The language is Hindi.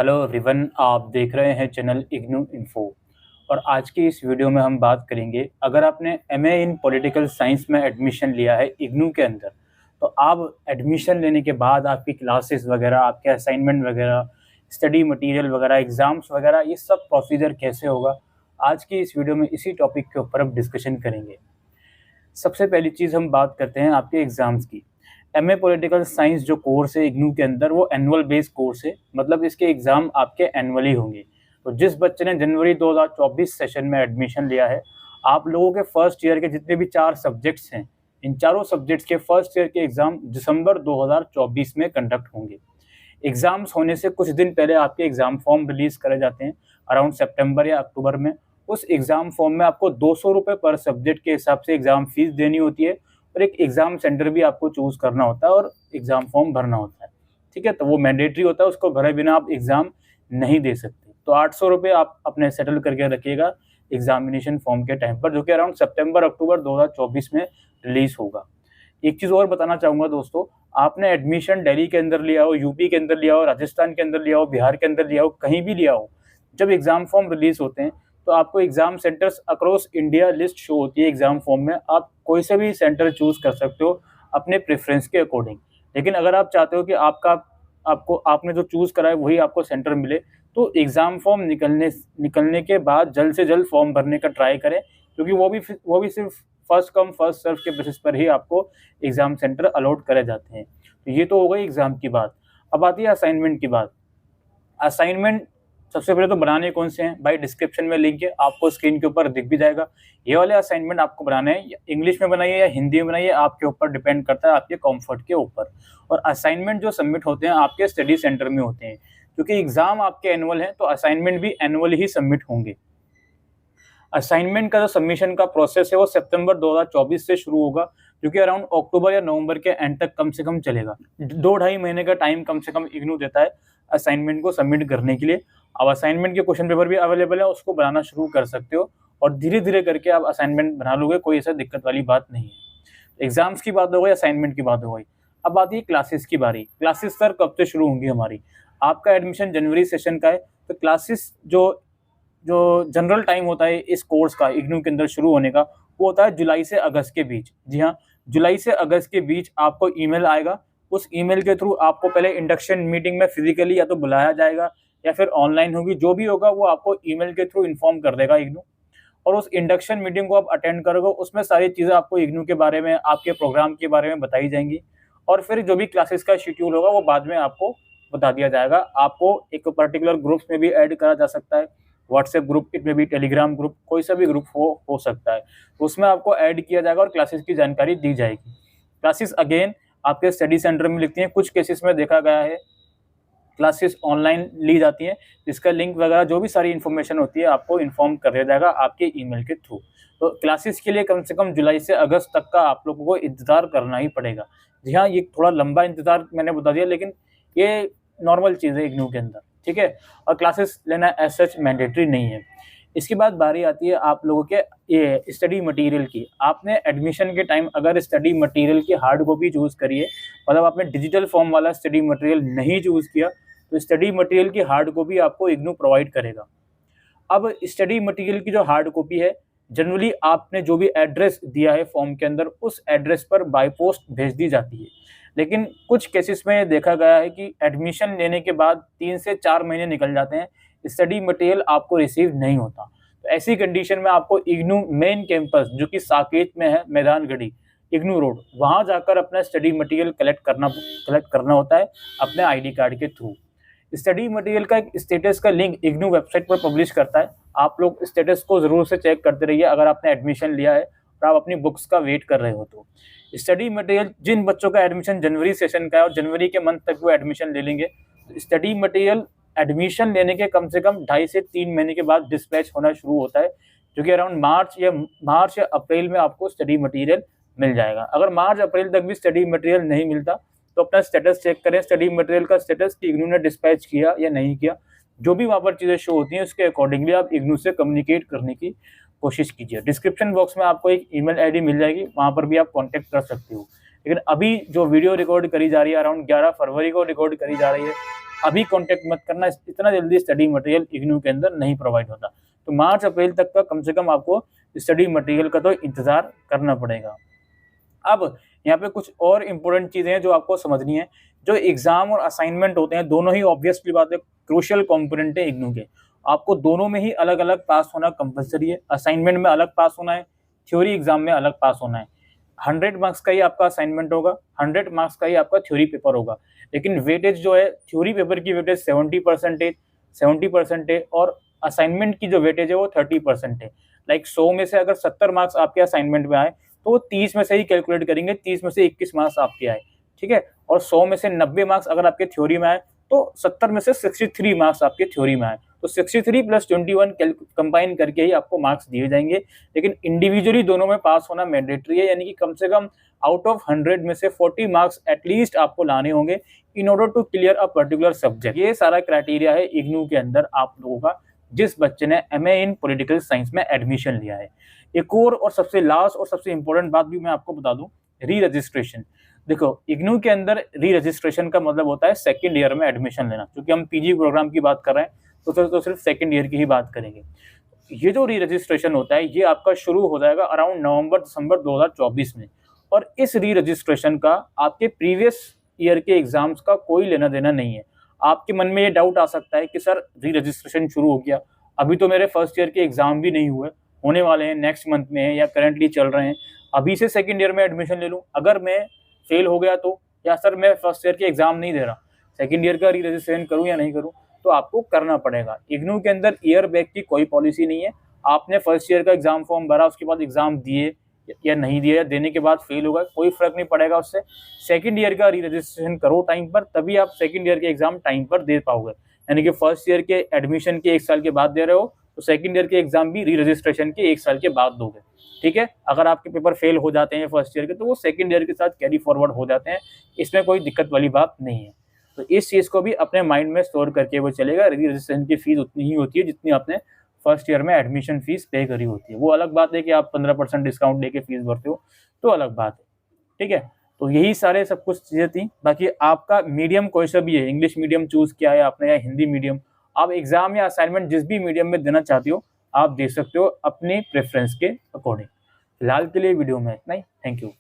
हेलो एवरीवन, आप देख रहे हैं चैनल इग्नू इन्फो। और आज की इस वीडियो में हम बात करेंगे, अगर आपने एमए इन पॉलिटिकल साइंस में एडमिशन लिया है इग्नू के अंदर, तो आप एडमिशन लेने के बाद आपकी क्लासेस वगैरह, आपके असाइनमेंट वगैरह, स्टडी मटेरियल वगैरह, एग्ज़ाम्स वगैरह, ये सब प्रोसीजर कैसे होगा, आज की इस वीडियो में इसी टॉपिक के ऊपर हम डिस्कशन करेंगे। सबसे पहली चीज़ हम बात करते हैं आपके एग्ज़ाम्स की। एमए पॉलिटिकल साइंस जो कोर्स है इग्नू के अंदर, वो एनुअल बेस्ड कोर्स है, मतलब इसके एग्ज़ाम आपके एनुअली होंगे। तो जिस बच्चे ने जनवरी 2024 सेशन में एडमिशन लिया है, आप लोगों के फर्स्ट ईयर के जितने भी 4 सब्जेक्ट्स हैं, इन चारों सब्जेक्ट्स के फर्स्ट ईयर के एग्ज़ाम दिसंबर 2024 में कंडक्ट होंगे। एग्ज़ाम्स होने से कुछ दिन पहले आपके एग्ज़ाम फॉर्म रिलीज़ करे जाते हैं, अराउंड सितंबर या अक्टूबर में। उस एग्ज़ाम फॉर्म में आपको 200 रुपये पर सब्जेक्ट के हिसाब से एग्ज़ाम फ़ीस देनी होती है, और एक एग्ज़ाम सेंटर भी आपको चूज़ करना होता है और एग्ज़ाम फॉर्म भरना होता है। ठीक है, तो वो मैंडेटरी होता है, उसको भरे बिना आप एग्ज़ाम नहीं दे सकते। तो 800 रुपये आप अपने सेटल करके रखिएगा एग्ज़ामिनेशन फॉर्म के टाइम पर, जो कि अराउंड सितंबर-अक्टूबर 2024 में रिलीज़ होगा। एक चीज़ और बताना चाहूँगा दोस्तों, आपने एडमिशन दिल्ली के अंदर लिया हो, यूपी के अंदर लिया हो, राजस्थान के अंदर लिया हो, बिहार के अंदर लिया हो, कहीं भी लिया हो, जब एग्ज़ाम फॉर्म रिलीज़ होते हैं तो आपको exam centres across India list show होती है एग्ज़ाम फॉर्म में। आप कोई से भी सेंटर चूज़ कर सकते हो अपने प्रेफ़रेंस के अकॉर्डिंग। लेकिन अगर आप चाहते हो कि आपने जो चूज़ करा है वही आपको सेंटर मिले, तो एग्ज़ाम फॉर्म निकलने के बाद जल्द से जल्द फॉर्म भरने का ट्राई करें, क्योंकि वो भी सिर्फ फर्स्ट कम फर्स्ट सर्व के बेसिस पर ही आपको एग्ज़ाम सेंटर अलॉट करे जाते हैं। तो ये तो हो गई एग्ज़ाम की बात। अब आती है असाइनमेंट की बात। असाइनमेंट सबसे पहले तो बनाने कौन से हैं भाई, डिस्क्रिप्शन में लिंक है, आपको स्क्रीन के ऊपर दिख भी जाएगा। ये वाले असाइनमेंट आपको बनाने हैं, इंग्लिश में बनाइए या हिंदी में बनाइए, आपके ऊपर डिपेंड करता है, आपके कंफर्ट के ऊपर। और असाइनमेंट जो सबमिट होते हैं आपके स्टडी सेंटर में होते हैं, क्योंकि एग्जाम आपके एनुअल हैं तो असाइनमेंट भी एनुअल ही सबमिट होंगे। असाइनमेंट का जो सबमिशन का प्रोसेस है वो सितंबर 2024 से शुरू होगा, जो कि अराउंड अक्टूबर या नवंबर के एंड तक कम से कम चलेगा। 2-2.5 महीने का टाइम कम से कम इग्नू देता है असाइनमेंट को सबमिट करने के लिए। अब असाइनमेंट के क्वेश्चन पेपर भी अवेलेबल है, उसको बनाना शुरू कर सकते हो और धीरे धीरे करके आप असाइनमेंट बना लोगे, कोई ऐसा दिक्कत वाली बात नहीं है। एग्जाम्स की बात हो गई, असाइनमेंट की बात हो गई। अब आती है क्लासेस की बारी। क्लासेस सर कब से शुरू होंगी हमारी? आपका एडमिशन जनवरी सेशन का है, तो क्लासेस जो जो जनरल टाइम होता है इस कोर्स का इग्नू के अंदर शुरू होने का, वो होता है जुलाई से अगस्त के बीच। जी हाँ, जुलाई से अगस्त के बीच आपको ईमेल आएगा। उस ईमेल के थ्रू आपको पहले इंडक्शन मीटिंग में फिजिकली या तो बुलाया जाएगा या फिर ऑनलाइन होगी, जो भी होगा वो आपको ईमेल के थ्रू इन्फॉर्म कर देगा इग्नू। और उस इंडक्शन मीटिंग को आप अटेंड करोगे, उसमें सारी चीज़ें आपको इग्नू के बारे में, आपके प्रोग्राम के बारे में बताई जाएंगी। और फिर जो भी क्लासेस का शेड्यूल होगा वो बाद में आपको बता दिया जाएगा। आपको एक पर्टिकुलर ग्रुप्स में भी ऐड करा जा सकता है, व्हाट्सएप ग्रुप, इट में भी टेलीग्राम ग्रुप, कोई सा भी ग्रुप हो सकता है, तो उसमें आपको ऐड किया जाएगा और क्लासेस की जानकारी दी जाएगी। क्लासेस अगेन आपके स्टडी सेंटर में लिखती हैं। कुछ केसेस में देखा गया है क्लासेस ऑनलाइन ली जाती हैं, जिसका लिंक वगैरह जो भी सारी इन्फॉर्मेशन होती है आपको इन्फॉर्म कर दिया जाएगा आपके ईमेल के थ्रू। तो क्लासेस के लिए कम से कम जुलाई से अगस्त तक का आप लोगों को इंतज़ार करना ही पड़ेगा। जी हाँ, ये थोड़ा लंबा इंतज़ार मैंने बता दिया, लेकिन ये नॉर्मल चीज़ है इग्नू के अंदर, ठीक है। और क्लासेस लेना एज सच मैंडेटरी नहीं है। इसके बाद बारी आती है आप लोगों के ये स्टडी मटेरियल की। आपने एडमिशन के टाइम अगर स्टडी मटेरियल की हार्ड कॉपी चूज़ करी है, मतलब आपने डिजिटल फॉर्म वाला स्टडी मटेरियल नहीं चूज़ किया, तो स्टडी मटेरियल की हार्ड कॉपी आपको इग्नू प्रोवाइड करेगा। अब स्टडी मटेरियल की जो हार्ड कॉपी है, जनरली आपने जो भी एड्रेस दिया है फॉर्म के अंदर, उस एड्रेस पर बाय पोस्ट भेज दी जाती है। लेकिन कुछ केसेस में देखा गया है कि एडमिशन लेने के बाद 3 से 4 महीने निकल जाते हैं, स्टडी मटेरियल आपको रिसीव नहीं होता। तो ऐसी कंडीशन में आपको इग्नू मेन कैंपस, जो कि साकेत में है, मैदानगढ़ी इग्नू रोड, वहाँ जाकर अपना स्टडी मटेरियल कलेक्ट करना होता है अपने आईडी कार्ड के थ्रू। स्टडी मटेरियल का एक स्टेटस का लिंक इग्नू वेबसाइट पर पब्लिश करता है। आप लोग स्टेटस को ज़रूर से चेक करते रहिए अगर आपने एडमिशन लिया है और आप अपनी बुक्स का वेट कर रहे हो तो। स्टडी मटेरियल जिन बच्चों का एडमिशन जनवरी सेशन का है और जनवरी के मंथ तक वो एडमिशन ले लेंगे, तो स्टडी मटेरियल एडमिशन लेने के कम से कम 2.5 से 3 महीने के बाद डिस्पैच होना शुरू होता है, जो कि अराउंड मार्च या अप्रैल में आपको स्टडी मटेरियल मिल जाएगा। अगर मार्च अप्रैल तक भी स्टडी मटेरियल नहीं मिलता तो अपना स्टेटस चेक करें, स्टडी मटेरियल का स्टेटस कि इग्नू ने डिस्पैच किया या नहीं किया। जो भी वहाँ पर चीज़ें शो होती हैं उसके अकॉर्डिंगली आप इग्नू से कम्युनिकेट करने की कोशिश कीजिए। डिस्क्रिप्शन बॉक्स में आपको एक ईमेल आईडी मिल जाएगी, वहाँ पर भी आप कांटेक्ट कर सकते हो। लेकिन अभी जो वीडियो रिकॉर्ड करी जा रही है अराउंड 11 फरवरी को रिकॉर्ड करी जा रही है, अभी कॉन्टेक्ट मत करना, इतना जल्दी स्टडी मटेरियल इग्नू के अंदर नहीं प्रोवाइड होता। तो मार्च अप्रैल तक का कम से कम आपको स्टडी मटेरियल का तो इंतजार करना पड़ेगा। अब यहाँ पे कुछ और इम्पोर्टेंट चीजें हैं जो आपको समझनी है। जो एग्जाम और असाइनमेंट होते हैं दोनों ही ऑब्वियसली बात है क्रूशियल कंपोनेंट है इग्नू के। आपको दोनों में ही अलग अलग पास होना कंपलसरी है। असाइनमेंट में अलग पास होना है, थ्योरी एग्जाम में अलग पास होना है। 100 मार्क्स का ही आपका असाइनमेंट होगा, 100 मार्क्स का ही आपका थ्योरी पेपर होगा। लेकिन वेटेज जो है, थ्योरी पेपर की वेटेज 70% है और असाइनमेंट की जो वेटेज है वो 30% है। लाइक 100 में से अगर 70 मार्क्स आपके असाइनमेंट में आए तो 30 में से ही कैलकुलेट करेंगे, 30 में से 21 मार्क्स आपके आए, ठीक है। और 100 में से 90 मार्क्स अगर आपके थ्योरी में आए तो 70 में से 63 मार्क्स आपके थ्योरी में आए, तो 63 प्लस 21 कंबाइन करके ही आपको मार्क्स दिए जाएंगे। लेकिन इंडिविजुअली दोनों में पास होना मैंडेटरी है, यानी कि कम से कम आउट ऑफ 100 में से 40 मार्क्स एटलीस्ट आपको लाने होंगे in order to clear a particular subject. ये सारा क्राइटेरिया है इग्नू के अंदर आप लोगों का, जिस बच्चे ने एमए इन पॉलिटिकल साइंस में एडमिशन लिया है। एक और सबसे लास्ट और सबसे इंपॉर्टेंट बात भी मैं आपको बता दूं, री रजिस्ट्रेशन। देखो इग्नू के अंदर री रजिस्ट्रेशन का मतलब होता है सेकंड ईयर में एडमिशन लेना। क्योंकि हम पीजी प्रोग्राम की बात कर रहे हैं तो सिर्फ सेकंड ईयर की ही बात करेंगे। ये जो री रजिस्ट्रेशन होता है ये आपका शुरू हो जाएगा अराउंड नवंबर दिसंबर 2024 में। और इस री रजिस्ट्रेशन का आपके प्रीवियस ईयर के एग्जाम्स का कोई लेना देना नहीं है। आपके मन में ये डाउट आ सकता है कि सर री रजिस्ट्रेशन शुरू हो गया, अभी तो मेरे फर्स्ट ईयर के एग्जाम भी नहीं हुए, होने वाले हैं, नेक्स्ट मंथ में है या करंटली चल रहे हैं, अभी से सेकंड ईयर में एडमिशन ले लूँ, अगर मैं फेल हो गया तो, या सर मैं फर्स्ट ईयर के एग्जाम नहीं दे रहा, सेकंड ईयर का री रजिस्ट्रेशन करूँ या नहीं करूँ, तो आपको करना पड़ेगा। इग्नू के अंदर ईयर बैक की कोई पॉलिसी नहीं है। आपने फर्स्ट ईयर का एग्जाम फॉर्म भरा, उसके बाद एग्जाम दिए या नहीं दिया, देने के बाद फेल होगा, कोई फर्क नहीं पड़ेगा उससे। सेकंड ईयर का री रजिस्ट्रेशन करो टाइम पर, तभी आप सेकंड ईयर के एग्जाम टाइम पर दे पाओगे। यानी कि फर्स्ट ईयर के एडमिशन के 1 साल के बाद दे रहे हो तो सेकंड ईयर के एग्जाम भी री रजिस्ट्रेशन के 1 साल के बाद दोगे, ठीक है। अगर आपके पेपर फेल हो जाते हैं फर्स्ट ईयर के तो वो सेकंड ईयर के साथ कैरी फॉरवर्ड हो जाते हैं, इसमें कोई दिक्कत वाली बात नहीं है। तो इस चीज़ को भी अपने माइंड में स्टोर करके वो चलेगा। री रजिस्ट्रेशन की फीस उतनी ही होती है जितनी आपने फर्स्ट ईयर में एडमिशन फीस पे करी होती है। वो अलग बात है कि आप 15% डिस्काउंट लेके फीस भरते हो तो अलग बात है, ठीक है। तो यही सारे सब कुछ चीज़ें थी। बाकी आपका मीडियम कोई सा भी है, इंग्लिश मीडियम चूज़ किया है आपने या हिंदी मीडियम, आप एग्जाम या असाइनमेंट जिस भी मीडियम में देना चाहते हो आप दे सकते हो अपनी प्रेफरेंस के अकॉर्डिंग। फिलहाल के लिए वीडियो में इतना ही। Thank you.